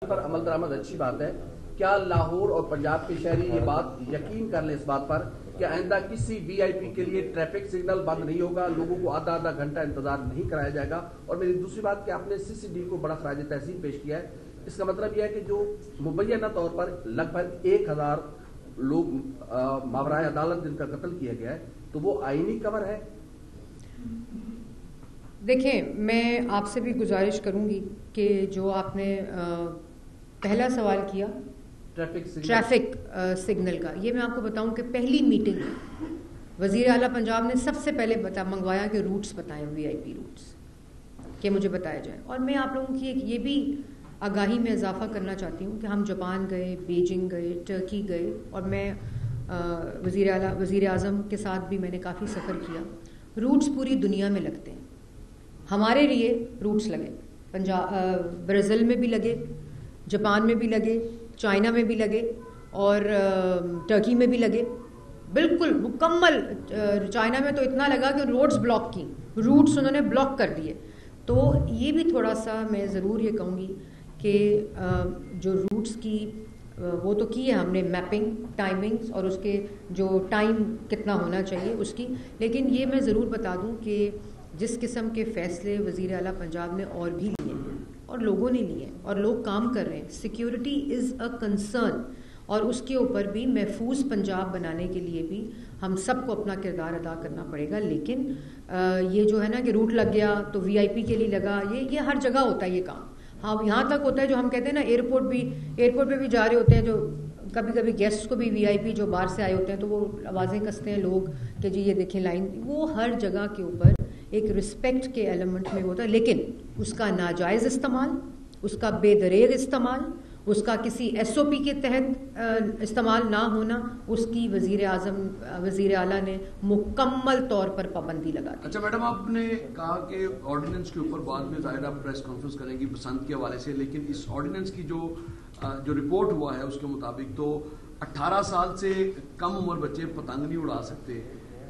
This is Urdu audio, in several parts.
پر عمل درآمد اچھی بات ہے. کیا لاہور اور پنجاب کے شہری یہ بات یقین کر لیں اس بات پر کہ آئندہ کسی وی آئی پی کے لیے ٹریفک سگنل بند نہیں ہوگا, لوگوں کو آدھا آدھا گھنٹہ انتظار نہیں کرایا جائے گا؟ اور میری دوسری بات کہ آپ نے سی سی ڈی کو بڑا خراج تحسین پیش کیا ہے, اس کا مطلب یہ ہے کہ جو مبینہ طور پر لگ بھگ 1000 لوگ ماورائے عدالت جن کا قتل کیا گیا ہے, تو وہ آئینی کور ہے؟ دیکھیں, میں آپ سے بھی گزارش کروں گی کہ جو آپ نے پہلا سوال کیا ٹریفک سگنل کا, یہ میں آپ کو بتاؤں کہ پہلی میٹنگ وزیر اعلیٰ پنجاب نے سب سے پہلے منگوایا کہ روٹس بتائیں, وی آئی پی روٹس کہ مجھے بتایا جائے. اور میں آپ لوگوں کی ایک یہ بھی آگاہی میں اضافہ کرنا چاہتی ہوں کہ ہم جاپان گئے, بیجنگ گئے, ٹرکی گئے, اور میں وزیر اعظم کے ساتھ بھی میں نے کافی سفر کیا. روٹس پوری دنیا میں لگتے ہیں, ہمارے لیے روٹس لگے, برازیل میں بھی لگے, جاپان میں بھی لگے, چائنا میں بھی لگے, اور ٹرکی میں بھی لگے, بالکل مکمل. چائنا میں تو اتنا لگا کہ روڈز بلاک کی, روٹس انہوں نے بلاک کر دیے. تو یہ بھی تھوڑا سا میں ضرور یہ کہوں گی کہ جو روٹس کی وہ تو کی ہے ہم نے میپنگ, ٹائمنگز, اور اس کے جو ٹائم کتنا ہونا چاہیے اس کی. لیکن یہ میں ضرور بتا دوں کہ جس قسم کے فیصلے وزیر اعلیٰ پنجاب نے اور بھی لیے ہیں اور لوگوں نے لیے ہیں اور لوگ کام کر رہے ہیں, سیکیورٹی از اے کنسرن, اور اس کے اوپر بھی محفوظ پنجاب بنانے کے لیے بھی ہم سب کو اپنا کردار ادا کرنا پڑے گا. لیکن یہ جو ہے نا کہ روٹ لگ گیا تو وی آئی پی کے لیے لگا, یہ ہر جگہ ہوتا ہے یہ کام. ہاں, یہاں تک ہوتا ہے جو ہم کہتے ہیں نا ایئرپورٹ پہ بھی جا رہے ہوتے ہیں, جو کبھی کبھی گیسٹ کو بھی وی آئی پی جو باہر سے آئے ہوتے ہیں تو وہ آوازیں کستے ہیں لوگ کہ جی یہ دیکھیں لائن, وہ ہر جگہ کے اوپر ایک رسپیکٹ کے ایلیمنٹ میں ہوتا ہے. لیکن اس کا ناجائز استعمال, اس کا بے دریغ استعمال, اس کا کسی ایس او پی کے تحت استعمال نہ ہونا, اس کی وزیر اعلیٰ نے مکمل طور پر پابندی لگا دی. اچھا میڈم, آپ نے کہا کہ آرڈیننس کے اوپر بعد میں ظاہر آپ پریس کانفرنس کریں گی بسنت کے حوالے سے, لیکن اس آرڈیننس کی جو رپورٹ ہوا ہے اس کے مطابق تو 18 سال سے کم عمر بچے پتنگ نہیں اڑا سکتے.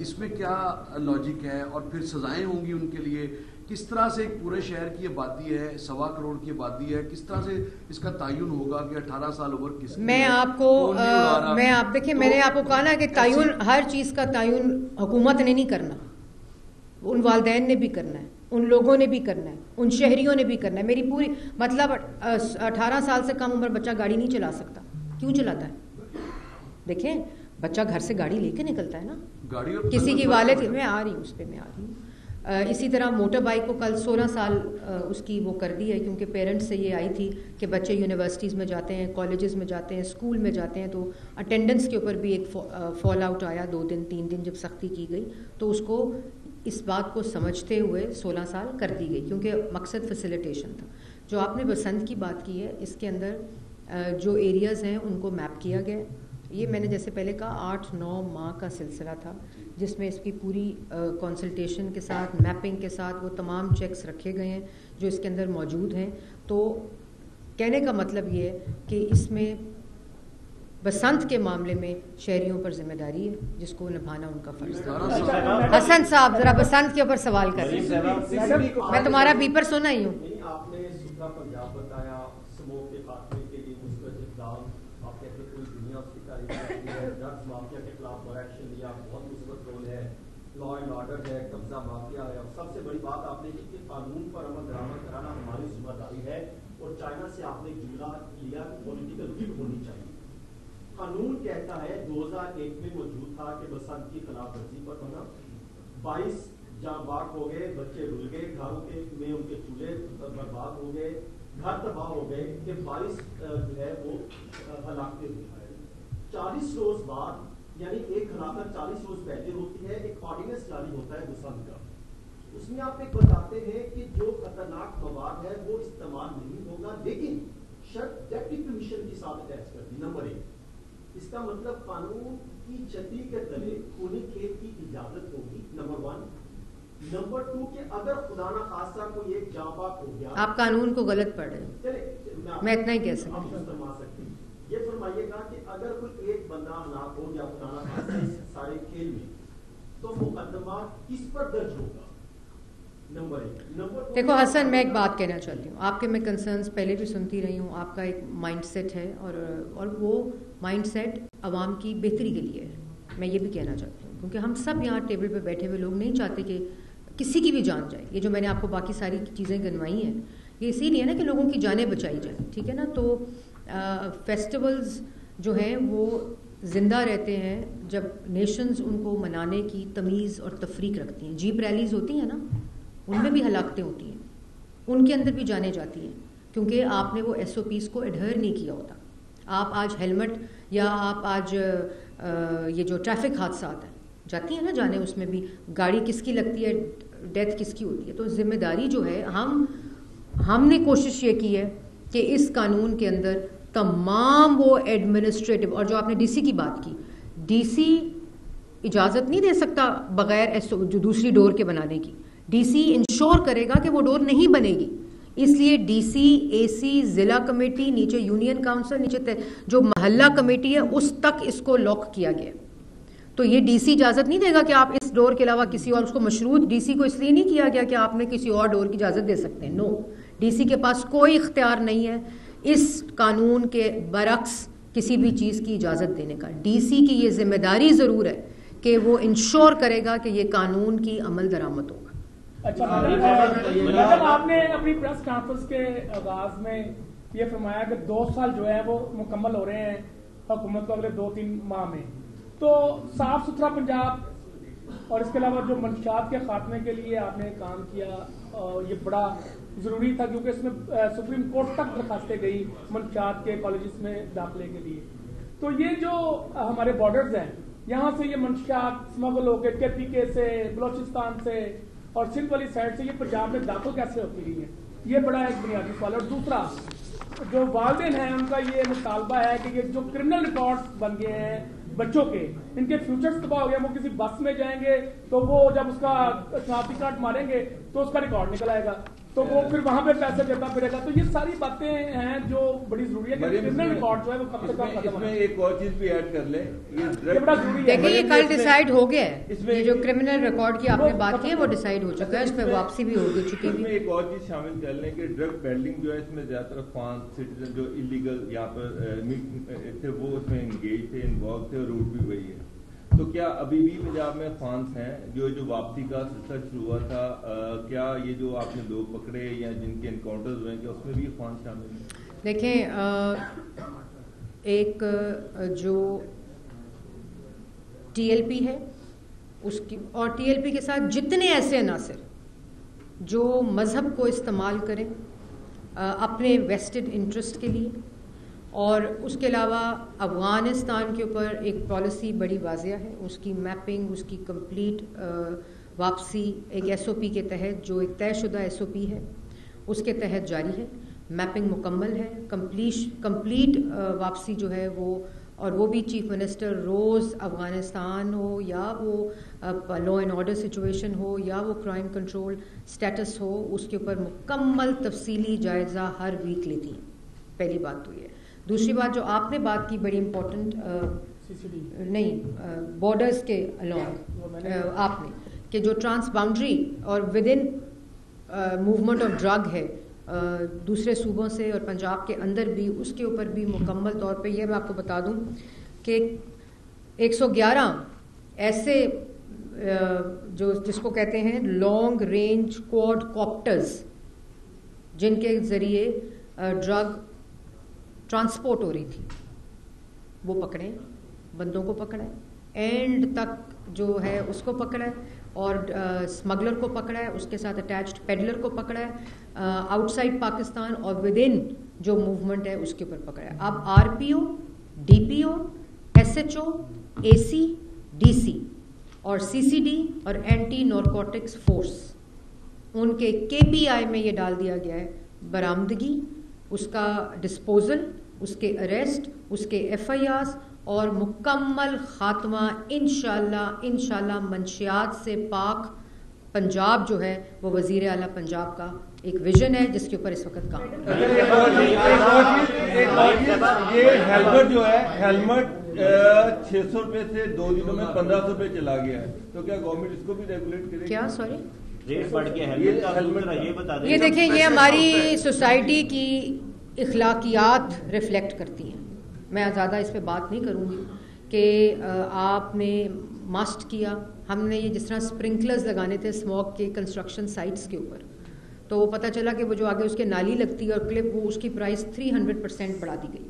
اس میں کیا لاجک ہے, اور پھر سزائیں ہوں گی ان کے لیے؟ کس طرح سے ایک پورے شہر کی آبادی ہے, 1.25 کروڑ کی آبادی ہے, کس طرح سے اس کا تعین ہوگا کہ 18 سال عمر کس کی؟ میں آپ کو دیکھیں, میں نے آپ کو کہا نا کہ تعین, ہر چیز کا تعین حکومت نے نہیں کرنا, ان والدین نے بھی کرنا ہے, ان لوگوں نے بھی کرنا ہے, ان شہریوں نے بھی کرنا ہے. میری پوری مطلب 18 سال سے کم عمر بچہ گاڑی نہیں چلا سکتا. کیوں چلاتا ہے؟ دیکھیں, بچہ گھر سے گاڑی لے کے نکلتا ہے نا, کسی کی والد, میں آ رہی ہوں اس پہ, میں آ رہی ہوں. اسی طرح موٹر بائک کو کل 16 سال اس کی وہ کر دی ہے, کیونکہ پیرنٹس سے یہ آئی تھی کہ بچے یونیورسٹیز میں جاتے ہیں, کالجز میں جاتے ہیں, اسکول میں جاتے ہیں, تو اٹینڈنس کے اوپر بھی ایک فال آؤٹ آیا, 2 دن 3 دن جب سختی کی گئی تو اس کو اس بات کو سمجھتے ہوئے 16 سال کر دی گئی, کیونکہ مقصد فیسیلیٹیشن تھا. جو آپ نے بسنت کی بات کی ہے, اس کے اندر جو ایریاز ہیں ان کو میپ کیا گیا. یہ میں نے جیسے پہلے کہا 8-9 ماہ کا سلسلہ تھا, جس میں اس کی پوری کنسلٹیشن کے ساتھ, میپنگ کے ساتھ وہ تمام چیکس رکھے گئے ہیں جو اس کے اندر موجود ہیں. تو کہنے کا مطلب یہ ہے کہ اس میں بسنت کے معاملے میں شہریوں پر ذمہ داری ہے جس کو نبھانا ان کا فرض ہے. حسن صاحب ذرا بسنت کے اوپر سوال کر رہے ہیں, میں تمہارا بیپر سنا ہی ہوں. آپ نے سترہ پنجاب بتایا, سموک کے خاتمے کے لیے مثبت اقدام, آپ کہتے ہیں پوری دنیا اس کی تعریف کرتی ہے, ڈرگس مافیا کے خلاف ایکشن لیا, بہت مثبت رول ہے, لا اینڈ آرڈر ہے, قبضہ مافیا ہے, اور سب سے بڑی بات آپ نے کی کہ قانون پر عمل درآمد کرانا ہماری ذمہ داری ہے. اور چائنا سے آپ نے جملہ لیا کہ پولیٹیکل ول ہونی چاہیے. قانون کہتا ہے 2001 میں موجود تھا کہ بسنت کی خلاف ورزی پر ہونا 22 جاں باغ ہو گئے, بچے رل گئے, گھروں کے میں ان کے چولہے برباد ہو گئے, گھر تباہ ہو گئے, کہ 22 جو ہے وہ ہلاکتیں ہوئی. 40 روز بعد یعنی ایک ہلاکت 40 روز پہلے ہوتی ہے, ایک آرڈیننس جاری ہوتا ہے بسنت کا. اس میں آپ ایک بتاتے ہیں کہ جو خطرناک مواد ہے وہ استعمال نہیں ہوگا, لیکن شرط ڈیپٹی کمیشن کے ساتھ اٹیچ کر دی. نمبر 1, اس کا مطلب قانون کی چھتری کے تلے خونی کھیت کی اجازت ہوگی. نمبر 1. نمبر 2 کہ اگر خدا نہ خاصہ کوئی ایک جاں باغ ہو گیا, آپ قانون کو غلط پڑھ رہے ہیں, میں اتنا ہی کہہ سکتی ہوں. یہ فرمائیے گا کہ اگر کوئی ایک بندہ ہلاک ہو گیا خدا نہ خاصہ اس سارے کھیل میں, تو مقدمہ کس پر درج ہوگا؟ دیکھو حسن، میں ایک بات کہنا چاہتی ہوں. آپ کے میں کنسرنس پہلے بھی سنتی رہی ہوں. آپ کا ایک مائنڈ سیٹ ہے اور وہ مائنڈ سیٹ عوام کی بہتری کے لیے ہے. میں یہ بھی کہنا چاہتی ہوں کیونکہ ہم سب یہاں ٹیبل پہ بیٹھے ہوئے لوگ نہیں چاہتے کہ کسی کی بھی جان جائے. یہ جو میں نے آپ کو باقی ساری چیزیں گنوائی ہیں یہ اسی لیے نا کہ لوگوں کی جانیں بچائی جائیں. ٹھیک ہے نا. تو فیسٹیولز جو ہیں وہ زندہ رہتے ہیں جب نیشنز ان کو منانے کی تمیز اور تفریق رکھتی ہیں. جیپ ریلیز ہوتی ہیں نا، ان میں بھی ہلاکتیں ہوتی ہیں، ان کے اندر بھی جانے جاتی ہیں کیونکہ آپ نے وہ ایس او پیز کو ایڈہر نہیں کیا ہوتا. آپ آج ہیلمٹ یا آپ آج یہ جو ٹریفک حادثات ہیں جاتی ہیں نا جانے، اس میں بھی گاڑی کس کی لگتی ہے، ڈیتھ کس کی ہوتی ہے. تو ذمہ داری جو ہے ہم نے کوشش یہ کی ہے کہ اس قانون کے اندر تمام وہ ایڈمنسٹریٹو، اور جو آپ نے ڈی سی کی بات کی، ڈی سی اجازت نہیں دے سکتا بغیر جو دوسری ڈور کے بنانے کی. ڈی سی انشور کرے گا کہ وہ ڈور نہیں بنے گی. اس لیے ڈی سی، اے سی، ضلع کمیٹی، نیچے یونین کاؤنسل، نیچے جو محلہ کمیٹی ہے اس تک اس کو لاک کیا گیا. تو یہ ڈی سی اجازت نہیں دے گا کہ آپ اس ڈور کے علاوہ کسی اور، اس کو مشروط ڈی سی کو اس لیے نہیں کیا گیا کہ آپ نے کسی اور ڈور کی اجازت دے سکتے ہیں. نو، ڈی سی کے پاس کوئی اختیار نہیں ہے اس قانون کے برعکس کسی بھی چیز کی اجازت دینے کا. ڈی سی کی یہ ذمہ داری ضرور ہے کہ وہ انشور کرے گا کہ یہ قانون کی عمل درآمد ہوگا. اچھا میڈم، آپ نے اپنی پریس کانفرنس کے آغاز میں یہ فرمایا کہ 2 سال جو ہے وہ مکمل ہو رہے ہیں حکومت کو اگلے 2-3 ماہ میں. تو صاف ستھرا پنجاب اور اس کے علاوہ جو منشیات کے خاتمے کے لیے آپ نے کام کیا، یہ بڑا ضروری تھا کیونکہ اس میں سپریم کورٹ تک درخواستیں گئی منشیات کے کالجز میں داخلے کے لیے. تو یہ جو ہمارے بارڈرز ہیں یہاں سے یہ منشیات اسمگل ہو کے کے پی کے سے، بلوچستان سے اور سندھ والی سائڈ سے یہ پنجاب میں داخل کیسے ہوتی رہی ہیں؟ یہ بڑا ایک بنیادی سوال ہے. اور دوسرا، جو والدین ہیں ان کا یہ مطالبہ ہے کہ یہ جو کرمنل ریکارڈز بن گئے ہیں بچوں کے، ان کے فیوچرز تباہ ہو گئے. وہ کسی بس میں جائیں گے تو وہ جب اس کا شناختی کارڈ ماریں گے تو اس کا ریکارڈ نکل آئے گا، تو وہ پھر وہاں پہ پیسے دیتا پھرے گا. تو یہ ساری باتیں ہیں جو بڑی ضروری ہے کہ کرمنل ریکارڈ جو ہے وہ کم سے کم ختم ہو. اس میں ایک اور چیز بھی ایڈ کر لیں، یہ بڑا ضروری ہے. دیکھیں یہ کل ڈیسائیڈ ہو گیا ہے. یہ جو کرمنل ریکارڈ کی آپ نے بات کی ہے وہ ڈیسائیڈ ہو چکا ہے، اس پہ واپسی بھی ہو چکی ہے. اس میں ایک اور چیز شامل کر لیں کہ ڈرگ پیڈلنگ جو ہے اس میں زیادہ تر افغان سٹیزن جو انلیگل یہاں پر تھے وہ اس میں انگیج تھے، انوالو تھے، اور روٹ بھی وہی ہے. تو کیا ابھی بھی پنجاب میں افغانس ہیں جو واپسی کا سلسلہ شروع ہوا تھا، کیا یہ جو آپ نے لوگ پکڑے یا جن کے انکاؤنٹرز ہوئے کیا اس میں بھی افغان شامل ہیں؟ دیکھیں، ایک جو ٹی ایل پی ہے اس کی، اور ٹی ایل پی کے ساتھ جتنے ایسے عناصر جو مذہب کو استعمال کریں اپنے ویسٹڈ انٹرسٹ کے لیے، اور اس کے علاوہ افغانستان کے اوپر ایک پالیسی بڑی واضح ہے، اس کی میپنگ، اس کی کمپلیٹ واپسی ایک ایس او پی کے تحت، جو ایک طے شدہ ایس او پی ہے اس کے تحت جاری ہے. میپنگ مکمل ہے، کمپلیٹ واپسی جو ہے وہ، اور وہ بھی چیف منسٹر روز افغانستان ہو یا وہ لا اینڈ آرڈر سچویشن ہو یا وہ کرائم کنٹرول سٹیٹس ہو، اس کے اوپر مکمل تفصیلی جائزہ ہر ویک لیتی ہیں. پہلی بات تو یہ. دوسری بات جو آپ نے بات کی بڑی امپورٹنٹ، نہیں بارڈرز کے along آپ نے، کہ جو ٹرانس باؤنڈری اور with in movement of drug ہے دوسرے صوبوں سے اور پنجاب کے اندر بھی، اس کے اوپر بھی مکمل طور پہ یہ میں آپ کو بتا دوں کہ 111 ایسے جس کو کہتے ہیں لانگ رینج کوڈ کاپٹرز جن کے ذریعے ڈرگ ٹرانسپورٹ ہو رہی تھی، وہ پکڑے، بندوں کو پکڑا ہے، اینڈ تک جو ہے اس کو پکڑا ہے، اور اسمگلر کو پکڑا ہے، اس کے ساتھ اٹیچڈ پیڈلر کو پکڑا ہے، آؤٹ سائڈ پاکستان اور ود ان جو موومنٹ ہے اس کے اوپر پکڑا ہے. اب آر پی او، ڈی پی او، ایس ایچ او، اے سی، ڈی سی اور سی سی ڈی اور اینٹی نارکوٹکس فورس، ان کے کے پی آئی میں یہ ڈال دیا گیا ہے برآمدگی، اس کا ڈسپوزل، اس کے اریسٹ، اس کے ایف آئی آرز اور مکمل خاتمہ انشاءاللہ منشیات سے پاک پنجاب جو ہے وہ وزیر اعلیٰ پنجاب کا ایک ویژن ہے جس کے اوپر اس وقت کام ہے. یہ ہیلمٹ جو ہے، ہیلمٹ 600 روپے سے 2 دنوں میں 1500 روپے چلا گیا ہے، تو کیا گورنمنٹ اس کو بھی ریگولیٹ کرے گی؟ کیا سوری ریٹ بڑھ گیا ہے یہ بتا دیں. یہ دیکھیں یہ ہماری سوسائٹی کی اخلاقیات ریفلیکٹ کرتی ہیں. میں زیادہ اس پہ بات نہیں کروں گی کہ آپ نے مسٹ کیا. ہم نے یہ جس طرح اسپرنکلرز لگانے تھے اسموک کے کنسٹرکشن سائٹس کے اوپر, تو وہ پتہ چلا کہ وہ جو آگے اس کے نالی لگتی ہے اور کلپ, وہ اس کی پرائس 300% بڑھا دی گئی.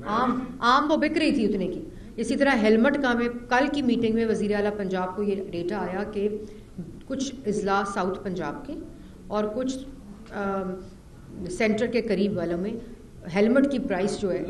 عام وہ بک رہی تھی اتنے کی. اسی طرح ہیلمٹ کا میں کل کی میٹنگ میں وزیر اعلیٰ پنجاب کو یہ ڈیٹا آیا کہ کچھ اضلاع ساؤتھ پنجاب کے اور کچھ سینٹر کے قریب والوں میں ہیلمٹ کی پرائس جو ہے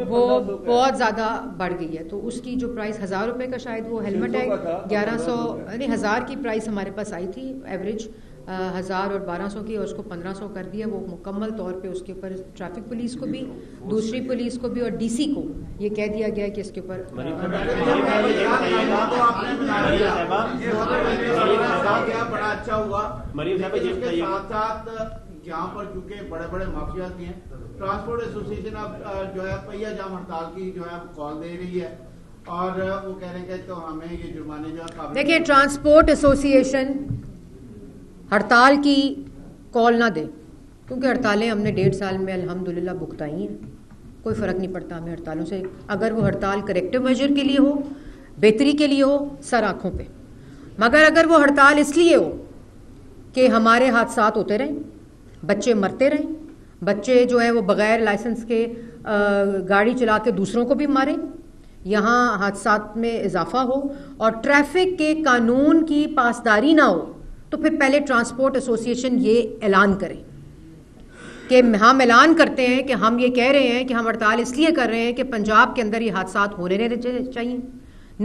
وہ بہت زیادہ بڑھ گئی ہے. تو اس کی جو پرائس 1000 روپے کا شاید وہ ہیلمٹ ہے, 1100 یعنی 1000 کی پرائس ہمارے پاس آئی تھی ایوریج 1000 اور 1200 کی, اور اس کو 1500 کر دیا. وہ مکمل طور پہ اس کے اوپر ٹریفک پولیس کو بھی, دوسری پولیس کو بھی اور ڈی سی کو یہ کہہ دیا گیا کہ اس کے اوپر بڑا اچھا ہوا. یہاں پر چونکہ بڑے بڑے مافیات ہیں, ٹرانسپورٹ ایسوسیشن اب جو ہے پہیا جام ہڑتال کی جو ہے کال دے رہی ہے اور وہ کہہ رہے ہیں کہ تو ہمیں یہ جرمانے جو ہے. دیکھیں ٹرانسپورٹ ایسوسیشن ہڑتال کی کال نہ دے, کیونکہ ہڑتالیں ہم نے 1.5 سال میں الحمدللہ بھگتائی ہیں. کوئی فرق نہیں پڑتا ہمیں ہڑتالوں سے, اگر وہ ہڑتال کریکٹیو میجر کے لیے ہو, بہتری کے لیے ہو, سر آنکھوں پہ. مگر اگر وہ ہڑتال اس لیے ہو کہ ہمارے حادثات ہوتے رہیں, بچے مرتے رہیں, بچے جو ہے وہ بغیر لائسنس کے گاڑی چلا کے دوسروں کو بھی ماریں, یہاں حادثات میں اضافہ ہو اور ٹریفک کے قانون کی پاسداری نہ ہو, تو پھر پہلے ٹرانسپورٹ ایسوسیشن یہ اعلان کرے کہ ہم اعلان کرتے ہیں کہ ہم یہ کہہ رہے ہیں کہ ہم ہڑتال اس لیے کر رہے ہیں کہ پنجاب کے اندر یہ حادثات ہونے نہیں چاہیے.